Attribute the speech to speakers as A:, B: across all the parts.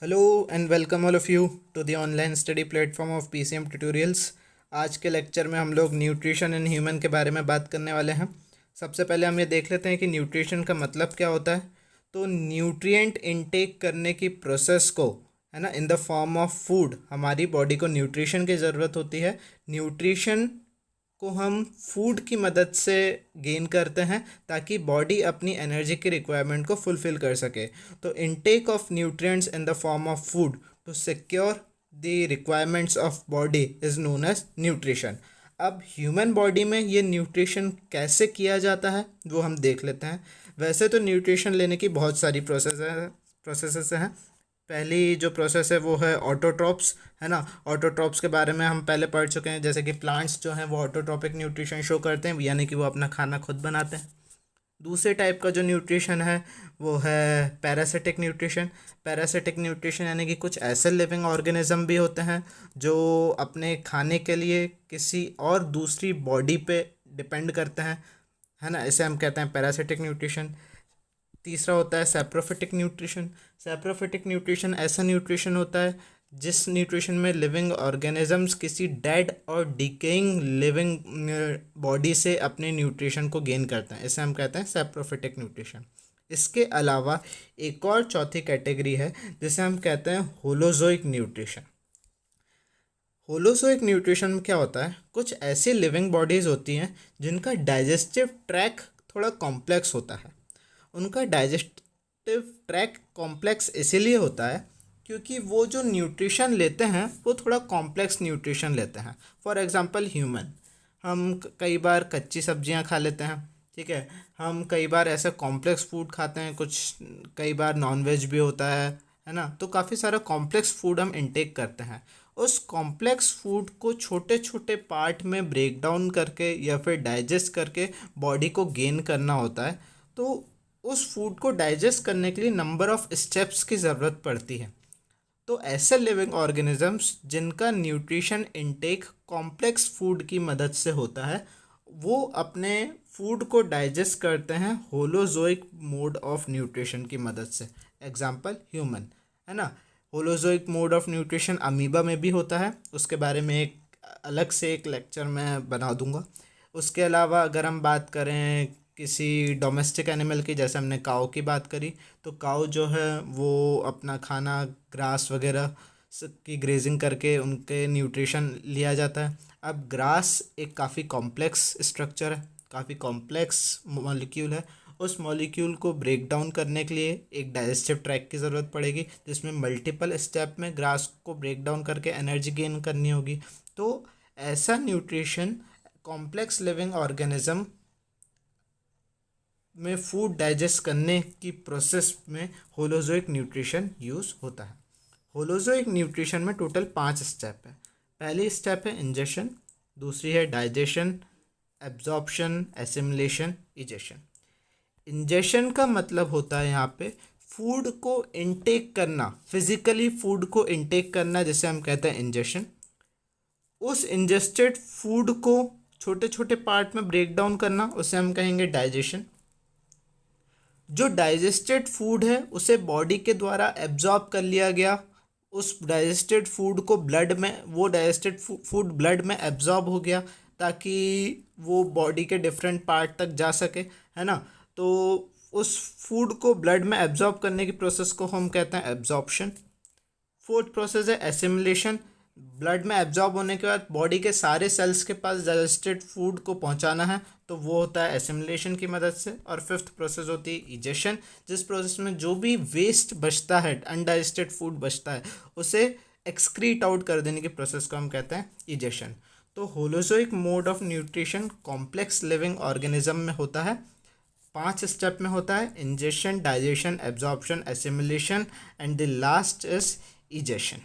A: Hello and welcome all of you to the online study platform of PCM tutorials. आज के lecture में हम लोग न्यूट्रिशन इन ह्यूमन के बारे में बात करने वाले हैं। सबसे पहले हम ये देख लेते हैं कि न्यूट्रिशन का मतलब क्या होता है। तो न्यूट्रिएंट इनटेक करने की प्रोसेस को, है ना, इन द फॉर्म ऑफ फूड, हमारी बॉडी को न्यूट्रिशन की ज़रूरत होती है। न्यूट्रिशन को हम फूड की मदद से गेन करते हैं ताकि बॉडी अपनी एनर्जी की रिक्वायरमेंट को फुलफ़िल कर सके। तो intake of nutrients in the form of food to secure the requirements of body is known as nutrition. अब ह्यूमन बॉडी में ये न्यूट्रिशन कैसे किया जाता है वो हम देख लेते हैं। वैसे तो न्यूट्रिशन लेने की बहुत सारी प्रोसेसेस हैं। पहली जो प्रोसेस है वो है ऑटोट्रॉप्स, है ना। ऑटोट्रॉप्स के बारे में हम पहले पढ़ चुके हैं, जैसे कि प्लांट्स जो हैं वो ऑटोट्रॉपिक न्यूट्रिशन शो करते हैं, यानी कि वो अपना खाना खुद बनाते हैं। दूसरे टाइप का जो न्यूट्रिशन है वो है पैरासिटिक न्यूट्रिशन। पैरासिटिक न्यूट्रिशन यानी कि कुछ ऐसे लिविंग ऑर्गेनिज्म भी होते हैं जो अपने खाने के लिए किसी और दूसरी बॉडी पे डिपेंड करते हैं, है ना। इसे हम कहते हैं पैरासिटिक न्यूट्रिशन। तीसरा होता है सैप्रोफिटिक न्यूट्रिशन। सैप्रोफिटिक न्यूट्रिशन ऐसा न्यूट्रिशन होता है जिस न्यूट्रिशन में लिविंग ऑर्गेनिजम्स किसी डेड और डिकेइंग लिविंग बॉडी से अपने न्यूट्रिशन को गेन करते हैं, इसे हम कहते हैं सैप्रोफिटिक न्यूट्रिशन। इसके अलावा एक और चौथी कैटेगरी है जिसे हम कहते हैं होलोजोइक न्यूट्रिशन। होलोजोइक न्यूट्रिशन में क्या होता है, कुछ ऐसी लिविंग बॉडीज़ होती हैं जिनका डाइजेस्टिव ट्रैक थोड़ा कॉम्प्लेक्स होता है। उनका डाइजेस्टिव ट्रैक कॉम्प्लेक्स इसीलिए होता है क्योंकि वो जो न्यूट्रिशन लेते हैं वो थोड़ा कॉम्प्लेक्स न्यूट्रिशन लेते हैं। फॉर एग्जांपल ह्यूमन, हम कई बार कच्ची सब्जियां खा लेते हैं, ठीक है। हम कई बार ऐसे कॉम्प्लेक्स फूड खाते हैं, कुछ कई बार नॉन वेज भी होता है ना। तो काफ़ी सारा कॉम्प्लेक्स फूड हम इंटेक करते हैं। उस कॉम्प्लेक्स फूड को छोटे छोटे पार्ट में ब्रेक डाउन करके या फिर डाइजेस्ट करके बॉडी को गेन करना होता है। तो उस फूड को डाइजेस्ट करने के लिए नंबर ऑफ स्टेप्स की ज़रूरत पड़ती है। तो ऐसे लिविंग ऑर्गेनिजम्स जिनका न्यूट्रिशन इनटेक कॉम्प्लेक्स फूड की मदद से होता है, वो अपने फूड को डाइजेस्ट करते हैं होलोजोइक मोड ऑफ न्यूट्रिशन की मदद से। एग्जाम्पल ह्यूमन, है ना। Holozoic mode of nutrition amoeba में भी होता है, उसके बारे में एक अलग से एक लेक्चर मैं बना दूंगा। उसके अलावा अगर हम बात करें किसी डोमेस्टिक एनिमल की, जैसे हमने काऊ की बात करी, तो काऊ जो है वो अपना खाना ग्रास वगैरह की ग्रेजिंग करके उनके न्यूट्रिशन लिया जाता है। अब ग्रास एक काफ़ी कॉम्प्लेक्स स्ट्रक्चर है, काफ़ी कॉम्प्लेक्स मॉलिक्यूल है। उस मॉलिक्यूल को ब्रेक डाउन करने के लिए एक डाइजेस्टिव ट्रैक की ज़रूरत पड़ेगी जिसमें मल्टीपल स्टेप में ग्रास को ब्रेक डाउन करके एनर्जी गेन करनी होगी। तो ऐसा न्यूट्रिशन कॉम्प्लेक्स लिविंग ऑर्गेनिज्म में फूड डाइजेस्ट करने की प्रोसेस में होलोजोइक न्यूट्रिशन यूज़ होता है। होलोजोइक न्यूट्रिशन में टोटल 5 स्टेप है। पहली स्टेप है इंजेशन, दूसरी है digestion, absorption, assimilation, egestion. Ingestion का मतलब होता है यहाँ पे फूड को इनटेक करना, फिजिकली फूड को इनटेक करना, जिसे हम कहते हैं इंजेशन। उस इंजेस्टेड फूड को छोटे छोटे पार्ट में ब्रेक डाउन करना, उसे हम कहेंगे डाइजेशन। जो डाइजेस्टेड फूड है उसे बॉडी के द्वारा एब्जॉर्ब कर लिया गया, उस डाइजेस्टेड फूड को ब्लड में, वो डाइजेस्टेड फूड ब्लड में एब्जॉर्ब हो गया ताकि वो बॉडी के डिफरेंट पार्ट तक जा सके, है ना। तो उस फूड को ब्लड में एब्जॉर्ब करने की प्रोसेस को हम कहते हैं एब्जॉर्प्शन। फोर्थ प्रोसेस है एसिमिलेशन। ब्लड में एब्जॉर्ब होने के बाद बॉडी के सारे सेल्स के पास डाइजेस्टेड फूड को पहुंचाना है, तो वो होता है एसिमिलेशन की मदद से। और फिफ्थ प्रोसेस होती है इजेशन, जिस प्रोसेस में जो भी वेस्ट बचता है, अनडाइजेस्टेड फूड बचता है, उसे एक्सक्रीट आउट कर देने की प्रोसेस को हम कहते हैं इजेशन। तो holozoic mode of nutrition complex living organism में होता है, 5 स्टेप में होता है: ingestion, digestion, absorption, assimilation and the last is egestion.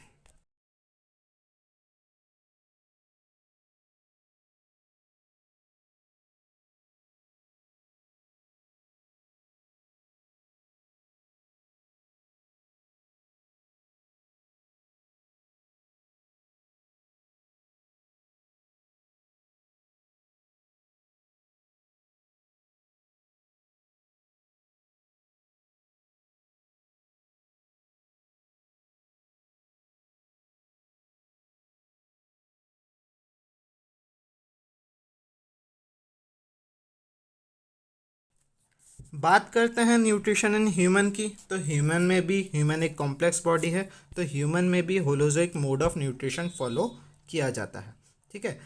A: बात करते हैं न्यूट्रिशन इन ह्यूमन की, तो ह्यूमन एक कॉम्प्लेक्स बॉडी है, तो ह्यूमन में भी holozoic mode of nutrition follow किया जाता है। ठीक है,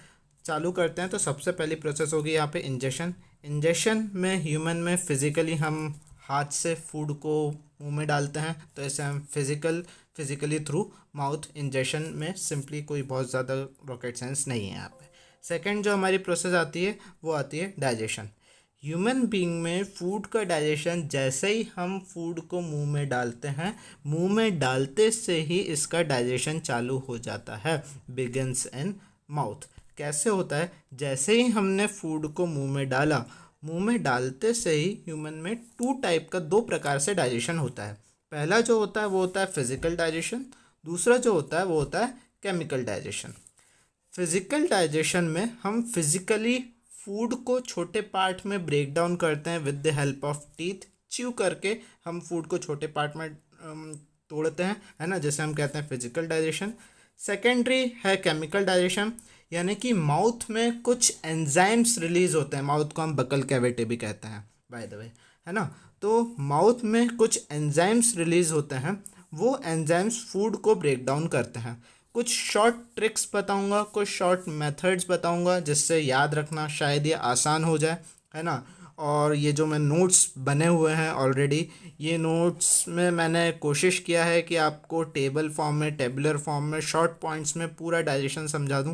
A: चालू करते हैं। तो सबसे पहली प्रोसेस होगी यहाँ पे इंजेक्शन। इंजेक्शन में ह्यूमन में फिजिकली हम हाथ से फूड को मुंह में डालते हैं, तो ऐसे हम फिजिकली थ्रू माउथ इंजेक्शन में सिंपली कोई बहुत ज़्यादा रॉकेट साइंस नहीं है यहाँ पे। सेकंड जो हमारी प्रोसेस आती है वो आती है डाइजेशन। ह्यूमन बीइंग में फूड का डाइजेशन जैसे ही हम फूड को मुंह में डालते हैं, मुंह में डालते से ही इसका डाइजेशन चालू हो जाता है, बिगिंस इन माउथ। कैसे होता है? जैसे ही हमने फूड को मुंह में डाला, मुंह में डालते से ही ह्यूमन में दो प्रकार से डाइजेशन होता है। पहला जो होता है वो होता है फिजिकल डाइजेशन, दूसरा जो होता है वो होता है केमिकल डाइजेशन। फिजिकल डाइजेशन में हम फिजिकली फूड को छोटे पार्ट में ब्रेक डाउन करते हैं with the help of teeth. Chew करके हम फूड को छोटे पार्ट में तोड़ते हैं, है ना, जैसे हम कहते हैं फिजिकल डाइजेशन। सेकेंडरी है केमिकल डाइजेशन, यानी कि माउथ में कुछ एंजाइम्स रिलीज होते हैं। माउथ को हम बकल कैविटी भी कहते हैं बाय द वे, है ना। तो माउथ में कुछ एंजाइम्स रिलीज होते हैं, वो एंजाइम्स फूड को ब्रेक डाउन करते हैं। कुछ शॉर्ट ट्रिक्स बताऊंगा, कुछ शॉर्ट मेथड्स बताऊंगा जिससे याद रखना शायद ये आसान हो जाए, है ना। और ये जो मैं नोट्स बने हुए हैं ऑलरेडी, ये नोट्स में मैंने कोशिश किया है कि आपको टेबुलर फॉर्म में शॉर्ट पॉइंट्स में पूरा डाइजेशन समझा दूं।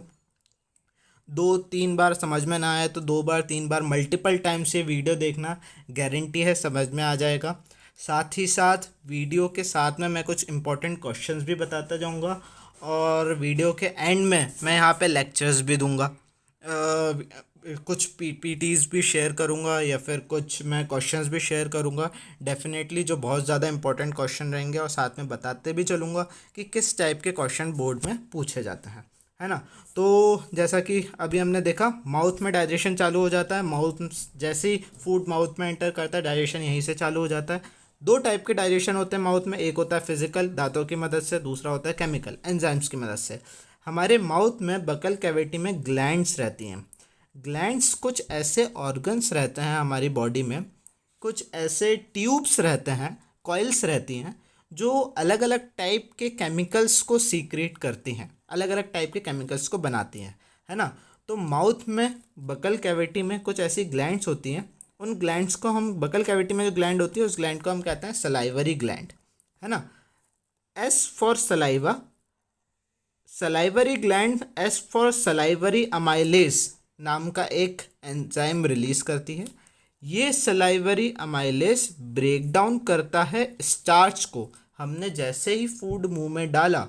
A: 2-3 बार समझ में ना आए तो 2 बार 3 बार मल्टीपल टाइम से वीडियो देखना, गारंटी है समझ में आ जाएगा। साथ ही साथ वीडियो के साथ में मैं कुछ इंपॉर्टेंट क्वेश्चंस भी बताता जाऊंगा, और वीडियो के एंड में मैं यहाँ पे लेक्चर्स भी दूंगा। कुछ पीपीटीज भी शेयर करूंगा, या फिर कुछ मैं क्वेश्चंस भी शेयर करूंगा डेफिनेटली, जो बहुत ज़्यादा इंपॉर्टेंट क्वेश्चन रहेंगे, और साथ में बताते भी चलूँगा कि किस टाइप के क्वेश्चन बोर्ड में पूछे जाते हैं, है ना। तो जैसा कि अभी हमने देखा, माउथ में डाइजेशन चालू हो जाता है। माउथ जैसे ही फूड माउथ में एंटर करता है, डाइजेशन यहीं से चालू हो जाता है। 2 टाइप के डाइजेशन होते हैं माउथ में, एक होता है फिजिकल दांतों की मदद से, दूसरा होता है केमिकल एंजाइम्स की मदद से। हमारे माउथ में बकल कैविटी में ग्लैंड्स रहती हैं। ग्लैंड्स कुछ ऐसे ऑर्गन्स रहते हैं हमारी बॉडी में, कुछ ऐसे ट्यूब्स रहते हैं, कॉइल्स रहती हैं, जो अलग अलग टाइप के केमिकल्स को सीक्रेट करती हैं, अलग अलग टाइप के केमिकल्स को बनाती हैं, है ना। तो माउथ में बकल कैविटी में कुछ ऐसी ग्लैंड्स होती हैं। उन ग्लैंड्स को हम, बकल कैविटी में जो ग्लैंड होती है उस ग्लैंड को हम कहते हैं सलाइवरी ग्लैंड, है ना। S for saliva, salivary gland S for salivary amylase नाम का एक एंजाइम रिलीज करती है। ये सलाइवरी अमाइलेज ब्रेक डाउन करता है स्टार्च को। हमने जैसे ही फूड मुंह में डाला,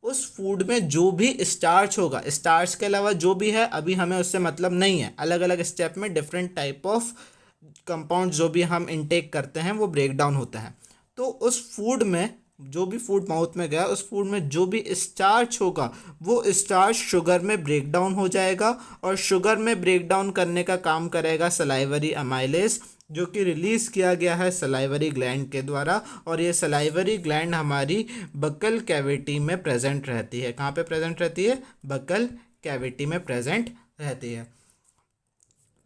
A: उस फूड में जो भी स्टार्च होगा, स्टार्च के अलावा जो भी है अभी हमें उससे मतलब नहीं है, अलग अलग स्टेप में डिफरेंट टाइप ऑफ कंपाउंड जो भी हम इनटेक करते हैं वो ब्रेक डाउन होते हैं। तो उस फूड में, जो भी फूड माउथ में गया, उस फूड में जो भी स्टार्च होगा वो स्टार्च शुगर में ब्रेक डाउन हो जाएगा, और शुगर में ब्रेक डाउन करने का काम करेगा सलाइवरी अमाइलेज, जो कि रिलीज़ किया गया है सलाइवरी ग्लैंड के द्वारा। और ये सलाइवरी ग्लैंड हमारी बकल कैविटी में प्रेजेंट रहती है। कहाँ पे प्रेजेंट रहती है? बकल कैविटी में प्रेजेंट रहती है।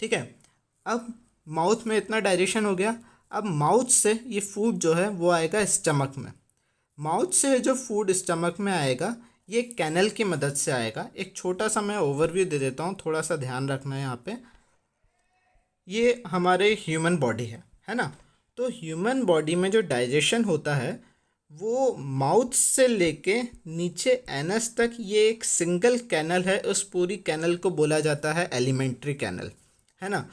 A: ठीक है, अब माउथ में इतना डाइजेशन हो गया। अब माउथ से ये फूड जो है वो आएगा स्टमक में। माउथ से जो फूड स्टमक में आएगा, ये कैनल की मदद से आएगा। एक छोटा सा मैं ओवरव्यू दे देता हूँ, थोड़ा सा ध्यान रखना है यहाँ पे। ये हमारे ह्यूमन बॉडी है ना। तो ह्यूमन बॉडी में जो डाइजेशन होता है वो माउथ से लेके नीचे एनस तक, ये एक सिंगल कैनल है। उस पूरी कैनल को बोला जाता है एलिमेंट्री कैनल, है ना।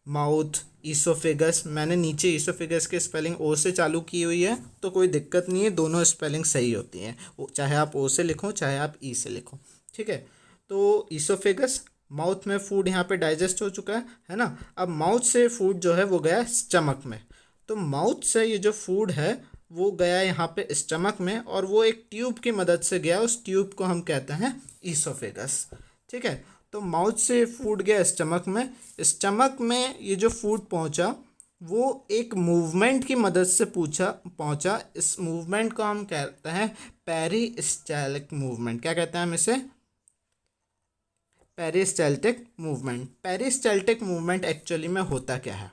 A: माउथ, ईसोफेगस, मैंने नीचे ईसोफेगस की स्पेलिंग ओ से चालू की हुई है, तो कोई दिक्कत नहीं है, दोनों स्पेलिंग सही होती हैं, चाहे आप ओ से लिखो चाहे आप ई से लिखो, ठीक है। तो ईसोफेगस, माउथ में फूड यहाँ पे डाइजेस्ट हो चुका है ना। अब माउथ से फूड जो है वो गया स्टमक में। तो माउथ से ये जो फूड है वो गया यहाँ पे स्टमक में, और वो एक ट्यूब की मदद से गया, उस ट्यूब को हम कहते हैं ईसोफेगस, ठीक है। तो माउथ से फूड गया स्टमक में। स्टमक में ये जो फूड पहुँचा वो एक मूवमेंट की मदद से पहुँचा। इस मूवमेंट को हम कहते हैं पेरिस्टाल्टिक मूवमेंट। क्या कहते हैं हम इसे? Peristaltic movement. Peristaltic movement actually में होता क्या है?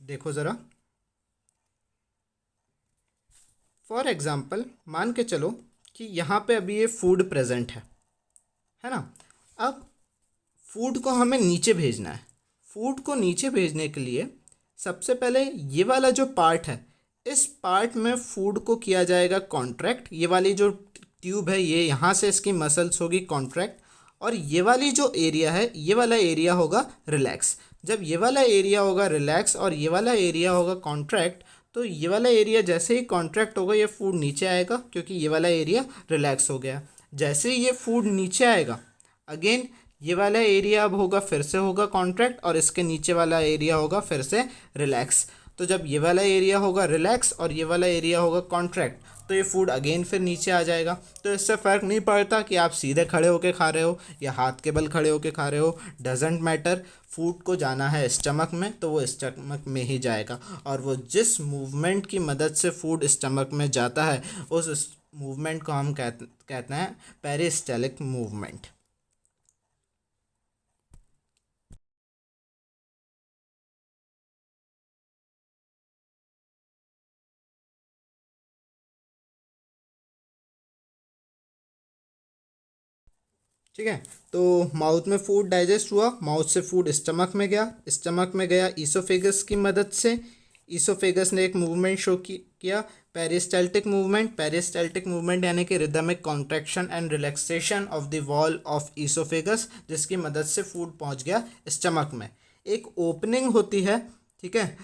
A: देखो ज़रा, फॉर एग्ज़ाम्पल मान के चलो कि यहाँ पे अभी ये फूड प्रेजेंट है ना। अब फूड को हमें नीचे भेजना है। फूड को नीचे भेजने के लिए सबसे पहले ये वाला जो पार्ट है, इस पार्ट में फूड को किया जाएगा कॉन्ट्रैक्ट। ये वाली जो ट्यूब है, ये यहाँ से इसकी मसल्स होगी कॉन्ट्रैक्ट, और ये वाली जो एरिया है, ये वाला एरिया होगा रिलैक्स। जब ये वाला एरिया होगा रिलैक्स और ये वाला एरिया होगा कॉन्ट्रैक्ट, तो ये वाला एरिया जैसे ही कॉन्ट्रैक्ट होगा ये फूड नीचे आएगा, क्योंकि ये वाला एरिया रिलैक्स हो गया। जैसे ही ये फूड नीचे आएगा, अगेन ये वाला एरिया अब होगा, फिर से होगा कॉन्ट्रैक्ट, और इसके नीचे वाला एरिया होगा फिर से रिलैक्स। तो जब ये वाला एरिया होगा रिलैक्स और ये वाला एरिया होगा कॉन्ट्रैक्ट, तो ये फूड अगेन फिर नीचे आ जाएगा। तो इससे फ़र्क नहीं पड़ता कि आप सीधे खड़े होके खा रहे हो या हाथ के बल खड़े होके खा रहे हो, डजेंट मैटर। फूड को जाना है स्टमक में तो वो स्टमक में ही जाएगा, और वो जिस मूवमेंट की मदद से फूड स्टमक में जाता है, उस मूवमेंट को हम कहते हैं पेरिस्टाल्टिक मूवमेंट। ठीक है, तो माउथ में फूड डाइजेस्ट हुआ, माउथ से फूड स्टमक में गया, स्टमक में गया ईसोफेगस की मदद से। ईसोफेगस ने एक मूवमेंट शो किया, पेरिस्टाल्टिक मूवमेंट। पेरिस्टाल्टिक मूवमेंट यानी कि rhythmic contraction and relaxation of the wall of oesophagus, जिसकी मदद से फूड पहुंच गया स्टमक में। एक ओपनिंग होती है, ठीक है,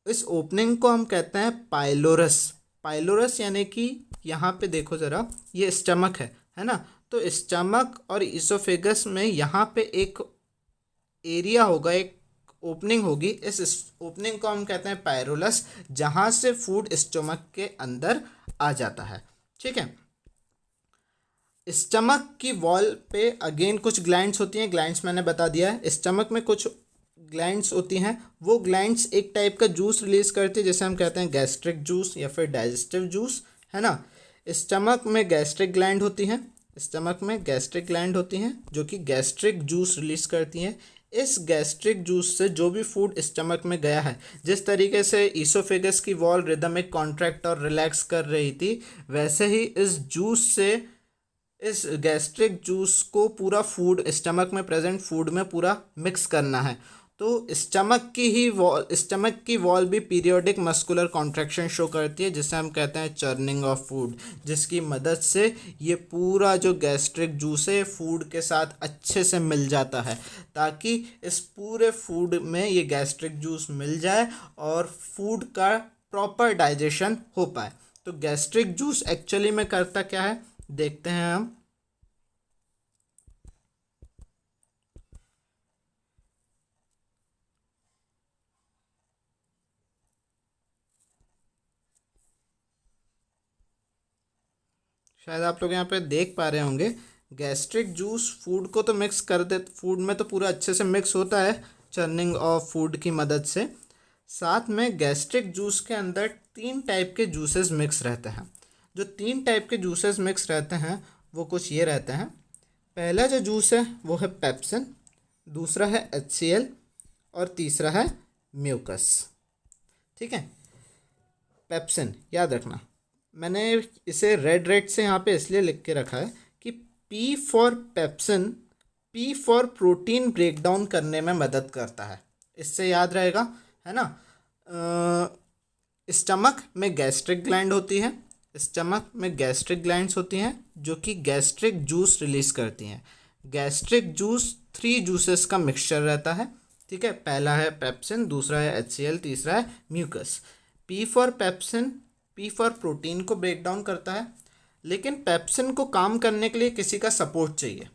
A: इस ओपनिंग को हम कहते हैं पाइलोरस। पाइलोरस यानी कि यहाँ पे देखो ज़रा, ये स्टमक है ना। तो स्टमक और इसोफेगस में यहाँ पे एक एरिया होगा, एक ओपनिंग होगी। इस ओपनिंग को हम कहते हैं पायरोलस, जहाँ से फूड स्टमक के अंदर आ जाता है। ठीक है, स्टमक की वॉल पे अगेन कुछ ग्लैंड्स होती हैं। ग्लैंड्स मैंने बता दिया है, स्टमक में कुछ ग्लैंड्स होती हैं। वो ग्लैंड्स एक टाइप का जूस रिलीज करती है, जिसे हम कहते हैं गैस्ट्रिक जूस या फिर डाइजेस्टिव जूस, है ना। स्टमक में गैस्ट्रिक ग्लैंड होती हैं, स्टमक में गैस्ट्रिक ग्लैंड होती हैं जो कि गैस्ट्रिक जूस रिलीज करती हैं। इस गैस्ट्रिक जूस से जो भी फूड स्टमक में गया है, जिस तरीके से ईसोफेगस की वॉल रिदमिक कॉन्ट्रैक्ट और रिलैक्स कर रही थी, वैसे ही इस जूस से, इस गैस्ट्रिक जूस को पूरा फूड, स्टमक में प्रेजेंट फूड में पूरा मिक्स करना है। तो स्टमक की वॉल भी पीरियोडिक मस्कुलर कॉन्ट्रैक्शन शो करती है, जिसे हम कहते हैं चर्निंग ऑफ फूड, जिसकी मदद से ये पूरा जो गैस्ट्रिक जूस है फूड के साथ अच्छे से मिल जाता है, ताकि इस पूरे फूड में ये गैस्ट्रिक जूस मिल जाए और फूड का प्रॉपर डाइजेशन हो पाए। तो गैस्ट्रिक जूस एक्चुअली में करता क्या है, देखते हैं हम। शायद आप लोग यहाँ पे देख पा रहे होंगे, गैस्ट्रिक जूस फूड को तो मिक्स कर दे, फूड में तो पूरा अच्छे से मिक्स होता है चर्निंग ऑफ फूड की मदद से। साथ में गैस्ट्रिक जूस के अंदर 3 टाइप के जूसेस मिक्स रहते हैं। जो 3 टाइप के जूसेस मिक्स रहते हैं वो कुछ ये रहते हैं। पहला जो जूस है वो है पेप्सिन, दूसरा है HCl और तीसरा है म्यूकस। ठीक है, पेप्सिन याद रखना, मैंने इसे रेड रेड से यहाँ पे इसलिए लिख के रखा है कि P for pepsin, P for protein break down करने में मदद करता है, इससे याद रहेगा, है ना। स्टमक में गैस्ट्रिक ग्लैंड होती है, स्टमक में गैस्ट्रिक ग्लैंड्स होती हैं जो कि गैस्ट्रिक जूस रिलीज करती हैं। गैस्ट्रिक जूस 3 जूसेस का मिक्सचर रहता है। ठीक है, पहला है पेप्सिन, दूसरा है HCl, तीसरा है mucus. P for pepsin, P for protein को ब्रेक डाउन करता है, लेकिन पेप्सिन को काम करने के लिए किसी का सपोर्ट चाहिए।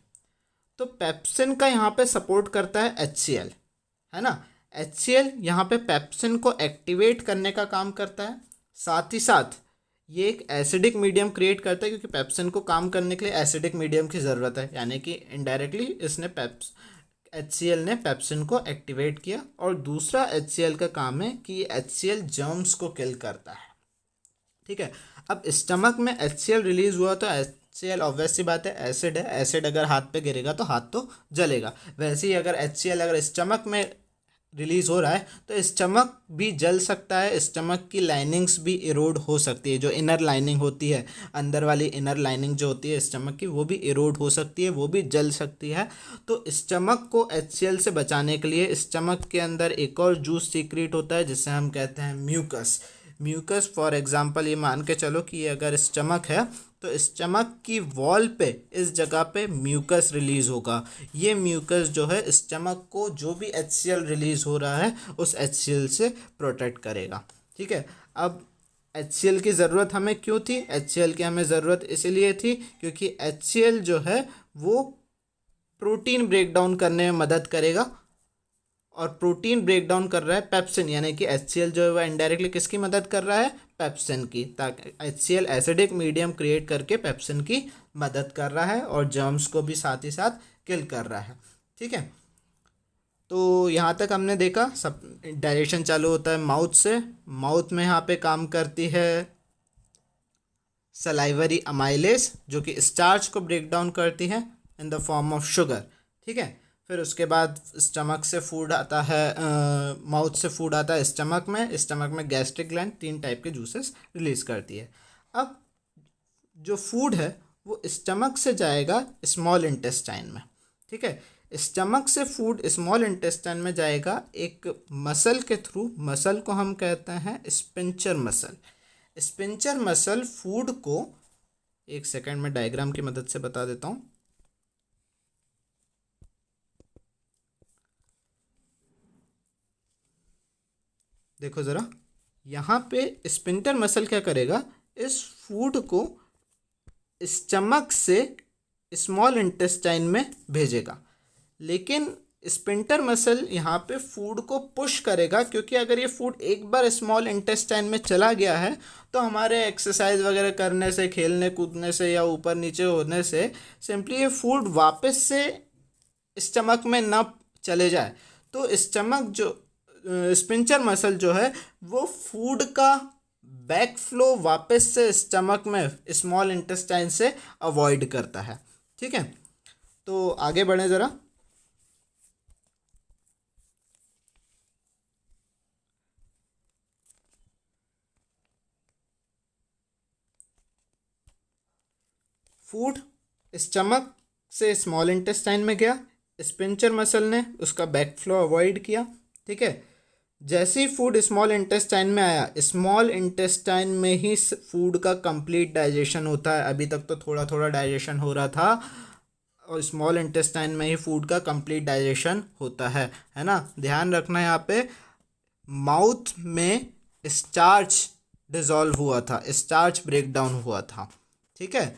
A: तो पेप्सिन का यहाँ पे सपोर्ट करता है HCl, है ना। HCl यहाँ पे पेप्सिन को एक्टिवेट करने का काम करता है। साथ ही साथ ये एक एसिडिक मीडियम क्रिएट करता है, क्योंकि पेप्सिन को काम करने के लिए एसिडिक मीडियम की ज़रूरत है, यानी कि इनडायरेक्टली इसने HCl ने पेप्सिन को एक्टिवेट किया। और दूसरा HCl का काम है कि ये HCl जर्म्स को किल करता है। ठीक है, अब स्टमक में HCl रिलीज हुआ तो HCl ऑब्वियस सी बात है एसिड है, एसिड अगर हाथ पे गिरेगा तो हाथ तो जलेगा। वैसे ही अगर HCl अगर स्टमक में रिलीज हो रहा है तो स्टमक भी जल सकता है, स्टमक की लाइनिंग्स भी इरोड हो सकती है, जो इनर लाइनिंग होती है, अंदर वाली इनर लाइनिंग जो होती है स्टमक की, वो भी इरोड हो सकती है, वो भी जल सकती है। तो स्टमक को HCl से बचाने के लिए स्टमक के अंदर एक और जूस सीक्रेट होता है जिसे हम कहते हैं म्यूकस। म्यूकस फॉर एग्जांपल ये मान के चलो कि ये अगर स्टमक है तो स्टमक की वॉल पे इस जगह पे म्यूकस रिलीज होगा। ये म्यूकस जो है स्टमक को जो भी HCl रिलीज हो रहा है उस HCl से प्रोटेक्ट करेगा। ठीक है, अब HCl की ज़रूरत हमें क्यों थी? HCl की हमें ज़रूरत इसलिए थी क्योंकि HCl जो है वो प्रोटीन ब्रेक डाउन करने में मदद करेगा, और प्रोटीन ब्रेक डाउन कर रहा है पेप्सिन, यानी कि HCl जो है वह इनडायरेक्टली किसकी मदद कर रहा है? पेप्सिन की, ताकि HCl एसिडिक मीडियम क्रिएट करके पेप्सिन की मदद कर रहा है और जर्म्स को भी साथ ही साथ किल कर रहा है। ठीक है, तो यहाँ तक हमने देखा सब डायजेशन चालू होता है माउथ से। माउथ में यहाँ पे काम करती है सलाइवरी अमाइलेज जो कि स्टार्च को ब्रेक डाउन करती है in the form of sugar. ठीक है, फिर उसके बाद स्टमक से फूड आता है, माउथ से फूड आता है स्टमक में। स्टमक में गैस्ट्रिक ग्लैंड 3 टाइप के जूसेस रिलीज करती है। अब जो फूड है वो स्टमक से जाएगा स्मॉल इंटेस्टाइन में। ठीक है, स्टमक से फूड स्मॉल इंटेस्टाइन में जाएगा एक मसल के थ्रू। मसल को हम कहते हैं sphincter muscle. Sphincter muscle food को, एक सेकंड में डायग्राम की मदद से बता देता हूँ। देखो ज़रा, यहाँ पे स्पिंटर मसल क्या करेगा, इस फूड को स्टमक से स्मॉल इंटेस्टाइन में भेजेगा। लेकिन स्पिंटर मसल यहाँ पे फूड को पुश करेगा, क्योंकि अगर ये फूड एक बार स्मॉल इंटेस्टाइन में चला गया है तो हमारे एक्सरसाइज वगैरह करने से, खेलने कूदने से या ऊपर नीचे होने से सिंपली ये फूड वापस से स्टमक में ना चले जाए। तो स्टमक जो स्पिंचर मसल जो है वो फूड का बैक फ्लो वापस से स्टमक में स्मॉल इंटेस्टाइन से अवॉइड करता है। ठीक है, तो आगे बढ़े ज़रा। फूड स्टमक से स्मॉल इंटेस्टाइन में गया, स्पिंचर मसल ने उसका बैक फ्लो अवॉइड किया। ठीक है, जैसे ही फूड स्मॉल इंटेस्टाइन में आया, स्मॉल इंटेस्टाइन में ही फूड का कंप्लीट डाइजेशन होता है। अभी तक तो थोड़ा थोड़ा डाइजेशन हो रहा था, और स्मॉल इंटेस्टाइन में ही फूड का कंप्लीट डाइजेशन होता है ना। ध्यान रखना यहाँ पे, माउथ में स्टार्च डिसॉल्व हुआ था, स्टार्च ब्रेक डाउन हुआ था। ठीक है,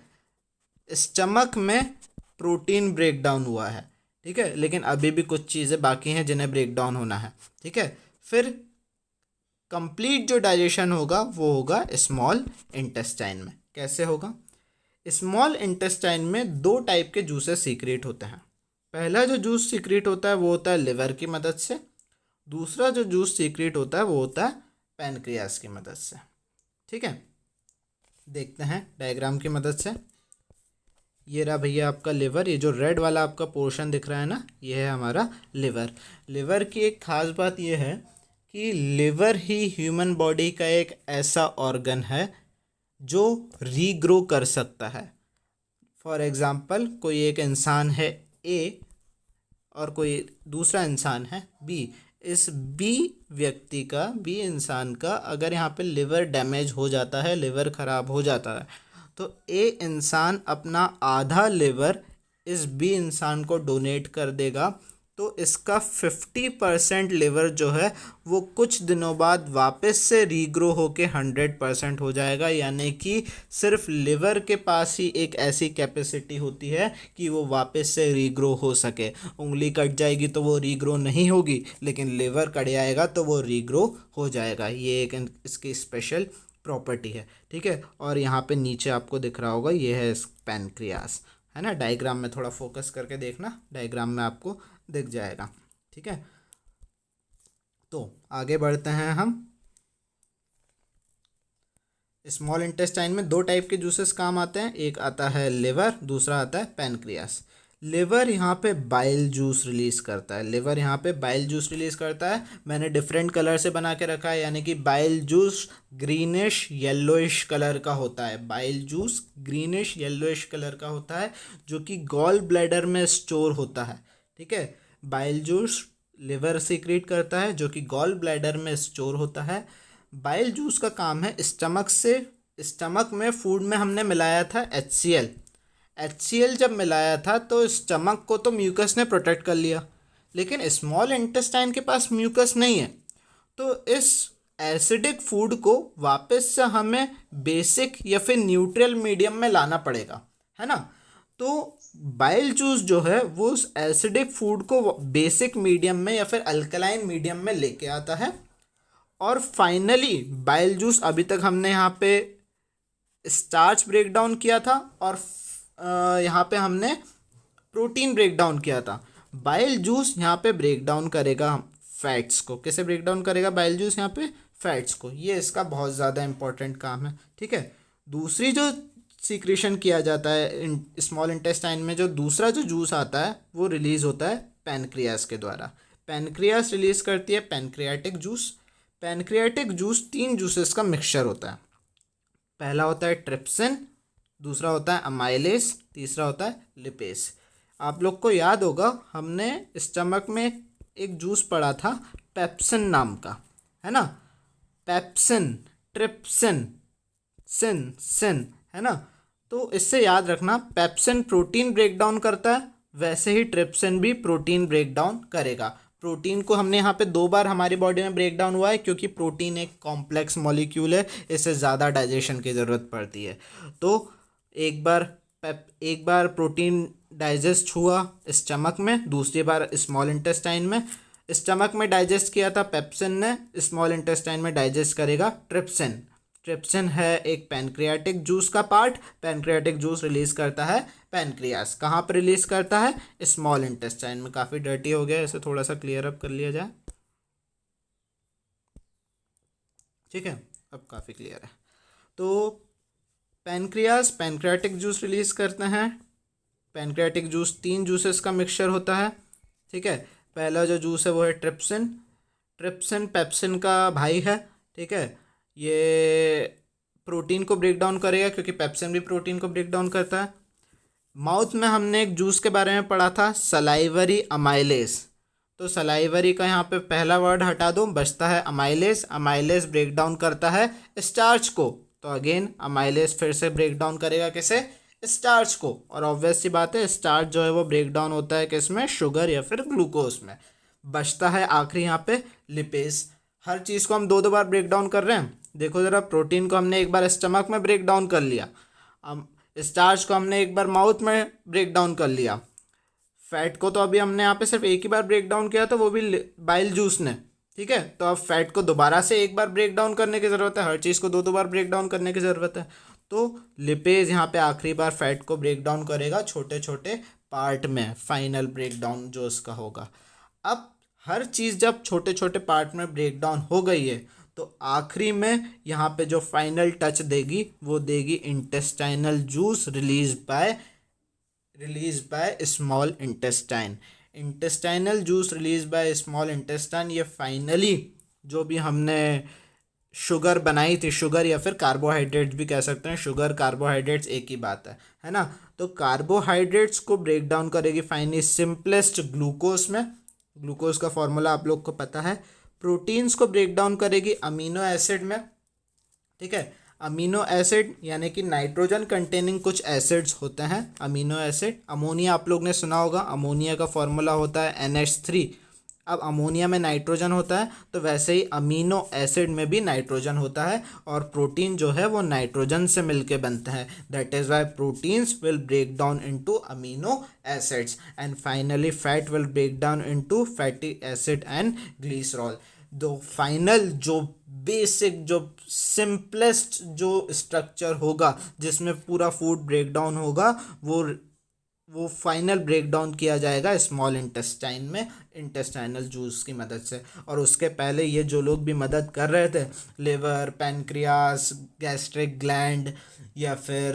A: स्टमक में प्रोटीन ब्रेक डाउन हुआ है। ठीक है, लेकिन अभी भी कुछ चीज़ें बाकी हैं जिन्हें ब्रेक डाउन होना है। ठीक है, फिर कंप्लीट जो डाइजेशन होगा वो होगा स्मॉल इंटेस्टाइन में। कैसे होगा? स्मॉल इंटेस्टाइन में 2 टाइप के जूसेस सीक्रेट होते हैं। पहला जो जूस सीक्रेट होता है वो होता है लिवर की मदद से। दूसरा जो जूस सीक्रेट होता है वो होता है पैनक्रियास की मदद से। ठीक है, देखते हैं डायग्राम की मदद से। ये रहा भैया आपका लिवर, ये जो रेड वाला आपका पोर्शन दिख रहा है ना, ये है हमारा लिवर। लिवर की एक खास बात ये है कि लिवर ही ह्यूमन बॉडी का एक ऐसा ऑर्गन है जो रीग्रो कर सकता है। फॉर एग्ज़ाम्पल, कोई एक इंसान है ए और कोई दूसरा इंसान है बी। इस बी इंसान का अगर यहाँ पे लिवर डैमेज हो जाता है, लिवर ख़राब हो जाता है, तो ए इंसान अपना आधा लिवर इस बी इंसान को डोनेट कर देगा। तो इसका 50% लिवर जो है वो कुछ दिनों बाद वापस से रीग्रो होके 100% हो जाएगा। यानी कि सिर्फ लिवर के पास ही एक ऐसी कैपेसिटी होती है कि वो वापस से रीग्रो हो सके। उंगली कट जाएगी तो वो रीग्रो नहीं होगी, लेकिन लिवर कट जाएगा तो वो रीग्रो हो जाएगा। ये एक इसकी स्पेशल प्रॉपर्टी है। ठीक है, और यहाँ पे नीचे आपको दिख रहा होगा ये है पैनक्रियास, है ना। डायग्राम में थोड़ा फोकस करके देखना, डायग्राम में आपको दिख जाएगा। ठीक है, तो आगे बढ़ते हैं हम। स्मॉल इंटेस्टाइन में 2 टाइप के जूसेस काम आते हैं, एक आता है लिवर, दूसरा आता है पैनक्रियास। लिवर यहाँ पे बाइल जूस रिलीज करता है, लिवर यहाँ पे बाइल जूस रिलीज करता है। मैंने डिफरेंट कलर से बना के रखा है, यानी कि bile juice greenish yellowish colour का होता है, bile juice greenish yellowish colour का होता है, जो कि गॉल ब्लैडर में स्टोर होता है। ठीक है, बाइल जूस लिवर सीक्रेट करता है जो कि गॉल ब्लैडर में स्टोर होता है। बाइल जूस का काम है स्टमक में फूड में हमने मिलाया था HCl जब मिलाया था तो स्टमक को तो म्यूकस ने प्रोटेक्ट कर लिया, लेकिन स्मॉल इंटेस्टाइन के पास म्यूकस नहीं है, तो इस एसिडिक फूड को वापस से हमें बेसिक या फिर न्यूट्रल मीडियम में लाना पड़ेगा, है ना। तो बाइल जूस जो है वो उस एसिडिक फूड को बेसिक मीडियम में या फिर अल्कलाइन मीडियम में लेके आता है। और फाइनली बाइल जूस, अभी तक हमने यहाँ पे स्टार्च ब्रेक डाउन किया था और यहाँ पे हमने प्रोटीन ब्रेक डाउन किया था। बाइल जूस यहाँ पे ब्रेक डाउन करेगा फैट्स को। कैसे ब्रेक डाउन करेगा बाइल जूस यहाँ पे? फैट्स को। ये इसका बहुत ज़्यादा इंपॉर्टेंट काम है। ठीक है, दूसरी जो सीक्रेशन किया जाता है स्मॉल इंटेस्टाइन में, जो दूसरा जो जूस आता है वो रिलीज़ होता है पैनक्रियास के द्वारा। पैनक्रियास रिलीज करती है pancreatic juice. Pancreatic juice 3 juices का मिक्सचर होता है। पहला होता है ट्रिप्सिन, दूसरा होता है अमाइलेस, तीसरा होता है लिपेस। आप लोग को याद होगा हमने स्टमक में एक जूस पढ़ा था पेप्सिन नाम का, है ना। पेप्सिन, ट्रिप्सिन, सिन, है ना। तो इससे याद रखना, पेप्सिन प्रोटीन ब्रेक डाउन करता है, वैसे ही ट्रिप्सिन भी प्रोटीन ब्रेक डाउन करेगा। प्रोटीन को हमने यहाँ पे 2 बार हमारी बॉडी में ब्रेक डाउन हुआ है, क्योंकि प्रोटीन एक कॉम्प्लेक्स मॉलिक्यूल है, इससे ज़्यादा डाइजेशन की ज़रूरत पड़ती है। तो एक बार प्रोटीन डाइजेस्ट हुआ स्टमक में, दूसरी बार स्मॉल इंटेस्टाइन में। स्टमक में डाइजेस्ट किया था पेप्सिन ने, स्मॉल इंटेस्टाइन में डाइजेस्ट करेगा ट्रिप्सिन। ट्रिप्सिन है एक पैनक्रियाटिक जूस का पार्ट। पैनक्रियाटिक जूस रिलीज करता है पैनक्रियास। कहाँ पर रिलीज करता है? स्मॉल इंटेस्टाइन में। काफ़ी डर्टी हो गया, इसे थोड़ा सा क्लियर अप कर लिया जाए। ठीक है, अब काफ़ी क्लियर है। तो पैनक्रियास पैनक्रियाटिक जूस रिलीज करते हैं। पैनक्रियाटिक जूस 3 जूसेस का मिक्सचर होता है। ठीक है, पहला जो जूस है वो है ट्रिप्सिन। ट्रिप्सिन पेप्सिन का भाई है। ठीक है, ये प्रोटीन को ब्रेक डाउन करेगा, क्योंकि पेप्सिन भी प्रोटीन को ब्रेक डाउन करता है। माउथ में हमने एक जूस के बारे में पढ़ा था सलाइवरी अमाइलेस। तो सलाइवरी का यहाँ पे पहला वर्ड हटा दो, बचता है अमाइलेस। अमाइलेस ब्रेक डाउन करता है स्टार्च को, तो अगेन अमाइलेस फिर से ब्रेक डाउन करेगा किसे? स्टार्च को। और ऑब्वियस सी बात है, स्टार्च जो है वो ब्रेक डाउन होता है किसमें? शुगर या फिर ग्लूकोज में। बचता है आखिरी यहाँ पे लिपेस। हर चीज़ को हम 2 बार ब्रेक डाउन कर रहे हैं। देखो ज़रा, प्रोटीन को हमने एक बार स्टमक में ब्रेक डाउन कर लिया, स्टार्च को हमने एक बार माउथ में ब्रेक डाउन कर लिया, फैट को तो अभी हमने यहाँ पे सिर्फ एक ही बार ब्रेक डाउन किया था, वो भी बाइल जूस ने। ठीक है, तो अब फैट को दोबारा से एक बार ब्रेक डाउन करने की ज़रूरत है, हर चीज़ को 2 बार ब्रेक डाउन करने की ज़रूरत है। तो लिपेज यहाँ पे आखिरी बार फैट को ब्रेक डाउन करेगा छोटे छोटे पार्ट में, फाइनल ब्रेक डाउन जो उसका होगा। अब हर चीज़ जब छोटे छोटे पार्ट में ब्रेक डाउन हो गई है, तो आखिरी में यहाँ पे जो फाइनल टच देगी वो देगी intestinal juice release by small intestine. Intestinal juice release by small intestine, ये फाइनली जो भी हमने शुगर बनाई थी, शुगर या फिर कार्बोहाइड्रेट्स भी कह सकते हैं, शुगर कार्बोहाइड्रेट्स एक ही बात है ना। तो कार्बोहाइड्रेट्स को ब्रेक डाउन करेगी फाइनली सिंपलेस्ट ग्लूकोज में। ग्लूकोज का फॉर्मूला आप लोग को पता है। प्रोटीन्स को ब्रेक डाउन करेगी अमीनो एसिड में। ठीक है, अमीनो एसिड यानी कि नाइट्रोजन कंटेनिंग कुछ एसिड्स होते हैं अमीनो एसिड। अमोनिया आप लोग ने सुना होगा, अमोनिया का फॉर्मूला होता है NH3। अब अमोनिया में नाइट्रोजन होता है, तो वैसे ही अमीनो एसिड में भी नाइट्रोजन होता है, और प्रोटीन जो है वो नाइट्रोजन से मिलके बनता है। That is why proteins will break down into amino acids, and finally fat will break down into fatty acid and glycerol. दो फाइनल जो बेसिक जो सिंपलेस्ट जो स्ट्रक्चर होगा जिसमें पूरा फूड ब्रेक डाउन होगा, वो फाइनल ब्रेक डाउन किया जाएगा स्मॉल इंटेस्टाइन में इंटेस्टाइनल जूस की मदद से। और उसके पहले ये जो लोग भी मदद कर रहे थे, लिवर, पैनक्रियास, गैस्ट्रिक ग्लैंड, या फिर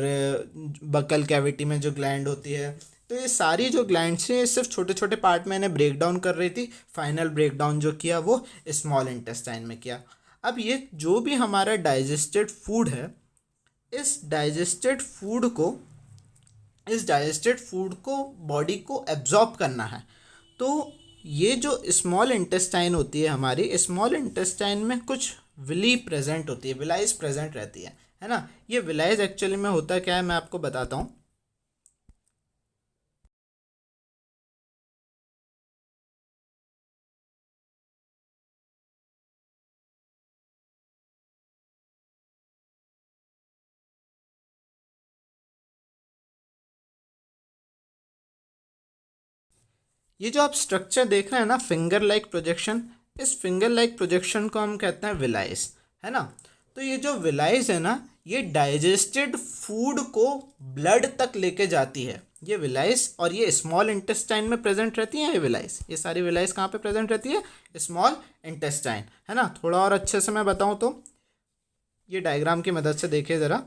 A: बकल कैविटी में जो ग्लैंड होती है, तो ये सारी जो ग्लैंड्स हैं सिर्फ छोटे छोटे पार्ट में इन्हें ब्रेक डाउन कर रही थी। फाइनल ब्रेक डाउन जो किया वो स्मॉल इंटेस्टाइन में किया। अब ये जो भी हमारा डाइजेस्टेड फूड है, इस डाइजेस्टेड फूड को बॉडी को एब्जॉर्ब करना है। तो ये जो स्मॉल इंटेस्टाइन होती है हमारी, स्मॉल इंटेस्टाइन में कुछ विली प्रेजेंट होती है, विलाइज प्रेजेंट रहती है ना। ये विलाइज एक्चुअली में होता क्या है मैं आपको बताता हूँ। ये जो आप स्ट्रक्चर देख रहे हैं ना, फिंगर लाइक प्रोजेक्शन, इस फिंगर लाइक प्रोजेक्शन को हम कहते हैं विलाइस, है ना। तो ये जो विलाइस है ना, ये डाइजेस्टेड फूड को ब्लड तक लेके जाती है। ये विलाइस और ये स्मॉल इंटेस्टाइन में प्रेजेंट रहती है। ये विलाइस, ये सारी विलाइस कहाँ पे प्रेजेंट रहती है? स्मॉल इंटेस्टाइन, है ना। थोड़ा और अच्छे से मैं बताऊँ तो ये डायग्राम की मदद से देखिए ज़रा,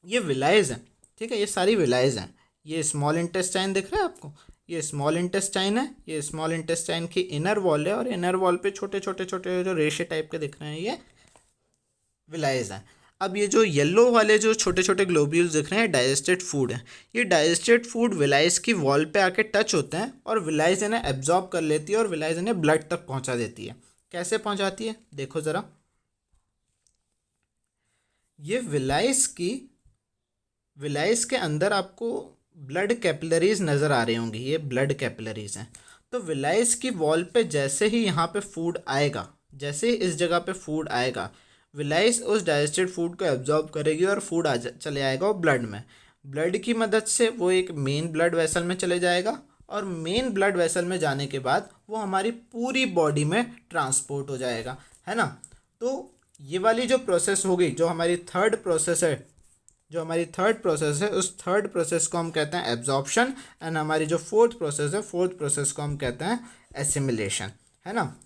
A: ये विलाइज हैं, ठीक है, ये सारी विलाइज हैं। ये स्मॉल इंटेस्टाइन दिख रहा है आपको, ये स्मॉल इंटेस्टाइन है, ये स्मॉल इंटेस्टाइन की इनर वॉल है, और इनर वॉल पे छोटे छोटे छोटे जो रेशे टाइप के दिख रहे हैं ये विलाइज हैं। अब ये जो येलो वाले जो छोटे छोटे ग्लोब्यूल्स दिख रहे हैं डाइजेस्टेड फूड है। ये डाइजेस्टेड फूड विलाइज की वॉल पे आके टच होते हैं और विलाइज इन्हें एब्जॉर्ब कर लेती है और विलाइज इन्हें ब्लड तक पहुंचा देती है। कैसे पहुंचाती है देखो ज़रा, ये विलाइस के अंदर आपको ब्लड कैपिलरीज नज़र आ रही होंगी, ये ब्लड कैपिलरीज हैं। तो विलाइस की वॉल पे जैसे ही यहाँ पे फूड आएगा, जैसे ही इस जगह पे फूड आएगा, विलाइस उस डाइजेस्टेड फूड को एब्जॉर्ब करेगी और फूड चले आएगा वो ब्लड में। ब्लड की मदद से वो एक मेन ब्लड वेसल में चले जाएगा, और मेन ब्लड वेसल में जाने के बाद वो हमारी पूरी बॉडी में ट्रांसपोर्ट हो जाएगा, है ना। तो ये वाली जो प्रोसेस होगी, जो हमारी थर्ड प्रोसेस है, उस थर्ड प्रोसेस को हम कहते हैं एब्जॉर्प्शन। एंड हमारी जो फोर्थ प्रोसेस को हम कहते हैं एसिमिलेशन, है ना।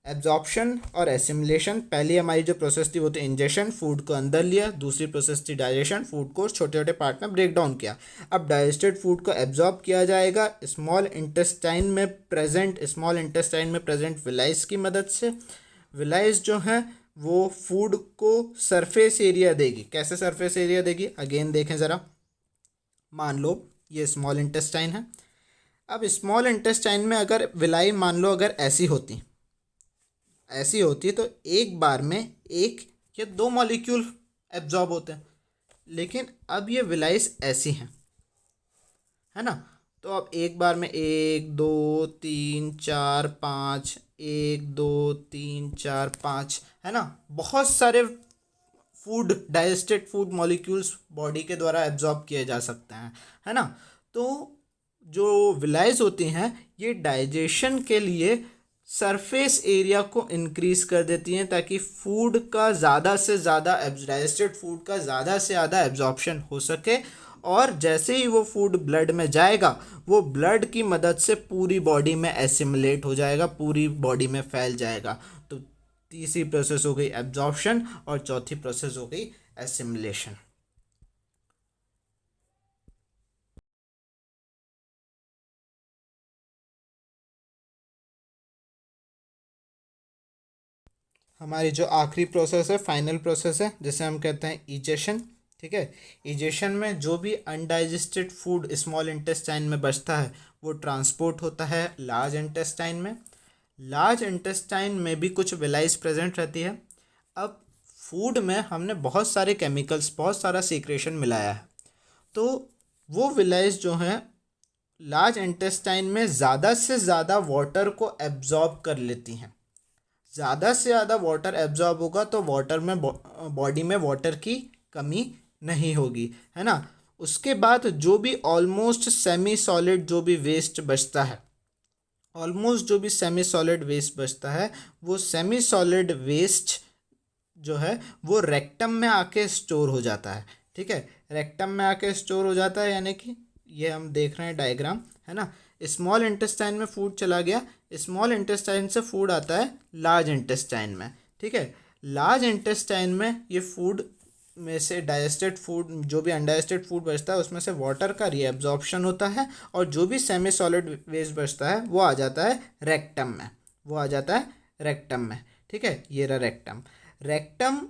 A: एब्जॉर्प्शन और एसिमिलेशन, पहली हमारी जो प्रोसेस थी वो तो इंजेशन, फूड को अंदर लिया। दूसरी प्रोसेस थी डाइजेशन, फूड को छोटे छोटे पार्ट में ब्रेक डाउन किया। अब डाइजेस्टेड फूड को एब्जॉर्ब किया जाएगा स्मॉल इंटेस्टाइन में प्रेजेंट विलाइस की मदद से। विलाइस जो है वो फूड को सरफेस एरिया देगी। कैसे सरफेस एरिया देगी, अगेन देखें ज़रा। मान लो ये स्मॉल इंटेस्टाइन है। अब स्मॉल इंटेस्टाइन में अगर विलाई मान लो अगर ऐसी होती तो एक बार में एक या दो मॉलिक्यूल एब्जॉर्ब होते हैं, लेकिन अब ये विलाइस ऐसी हैं, है ना। तो अब एक बार में 1 2 3 4 5, 1 2 3 4 5, है ना। बहुत सारे food, digested food molecules body के द्वारा एब्जॉर्ब किए जा सकते हैं, है ना। तो जो विलाइज होती हैं ये डाइजेशन के लिए सरफेस एरिया को इंक्रीज कर देती हैं, ताकि फूड का ज़्यादा से ज़्यादा डाइजेस्टेड फूड का ज़्यादा से ज़्यादा एब्जॉर्प्शन हो सके। और जैसे ही वो फूड ब्लड में जाएगा, वो ब्लड की मदद से पूरी बॉडी में एसिमुलेट हो जाएगा, पूरी बॉडी में फैल जाएगा। तो तीसरी प्रोसेस हो गई एब्जॉर्प्शन और चौथी प्रोसेस हो गई एसिमुलेशन। हमारी जो आखिरी प्रोसेस है, फाइनल प्रोसेस है, जिसे हम कहते हैं इजेशन, ठीक है। इजेशन में जो भी अनडाइजेस्टेड फूड स्मॉल इंटेस्टाइन में बचता है वो ट्रांसपोर्ट होता है लार्ज इंटेस्टाइन में। लार्ज इंटेस्टाइन में भी कुछ विलाइस प्रेजेंट रहती है। अब फूड में हमने बहुत सारे केमिकल्स, बहुत सारा सीक्रेशन मिलाया है, तो वो विलाइस जो हैं लार्ज इंटेस्टाइन में ज़्यादा से ज़्यादा वाटर को एब्जॉर्ब कर लेती हैं। ज़्यादा से ज़्यादा वाटर एब्जॉर्ब होगा तो वाटर में बॉडी में वाटर की कमी नहीं होगी, है ना। उसके बाद जो भी ऑलमोस्ट सेमी सॉलिड जो भी वेस्ट बचता है, वो सेमी सॉलिड वेस्ट जो है वो रेक्टम में आके स्टोर हो जाता है, ठीक है। रेक्टम में आके स्टोर हो जाता है, यानी कि ये हम देख रहे हैं डायग्राम, है ना। स्मॉल इंटेस्टाइन में फूड चला गया, स्मॉल इंटेस्टाइन से फूड आता है लार्ज इंटेस्टाइन में, ठीक है। लार्ज इंटेस्टाइन में ये फूड में से डाइजेस्टेड फूड, जो भी अनडाइजेस्टेड फूड बचता है उसमें से वाटर का रीएब्जॉर्प्शन होता है, और जो भी सेमी सॉलिड वेस्ट बचता है वो आ जाता है रेक्टम में, वो आ जाता है रेक्टम में। ठीक है, ये रहा रेक्टम। रेक्टम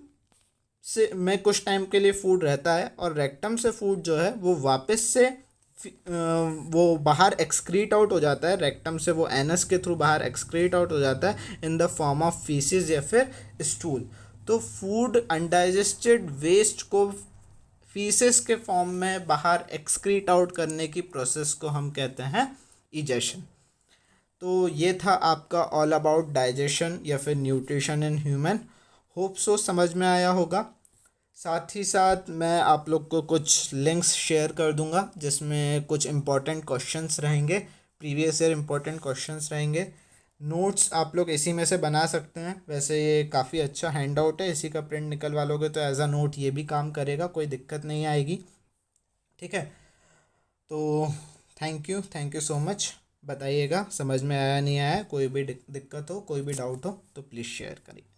A: से में कुछ टाइम के लिए फूड रहता है, और रेक्टम से फूड जो है वो वापस से वो बाहर एक्सक्रीट आउट हो जाता है, रेक्टम से वो एनस के थ्रू बाहर एक्सक्रीट आउट हो जाता है in the form of faeces या फिर स्टूल। तो फूड अनडाइजेस्टेड वेस्ट को फीसेस के फॉर्म में बाहर एक्सक्रीट आउट करने की प्रोसेस को हम कहते हैं इजेशन। तो ये था आपका ऑल अबाउट डाइजेशन या फिर nutrition in human. Hope so समझ में आया होगा। साथ ही साथ मैं आप लोग को कुछ लिंक्स शेयर कर दूंगा जिसमें कुछ इम्पोर्टेंट क्वेश्चंस रहेंगे, प्रीवियस ईयर इम्पोर्टेंट क्वेश्चंस रहेंगे। नोट्स आप लोग इसी में से बना सकते हैं, वैसे ये काफ़ी अच्छा हैंड आउट है, इसी का प्रिंट निकलवा लोगे तो एज अ नोट ये भी काम करेगा, कोई दिक्कत नहीं आएगी। ठीक है, तो थैंक यू सो मच। बताइएगा समझ में आया नहीं आया, कोई भी दिक्कत हो, कोई भी डाउट हो तो प्लीज़ शेयर करिए।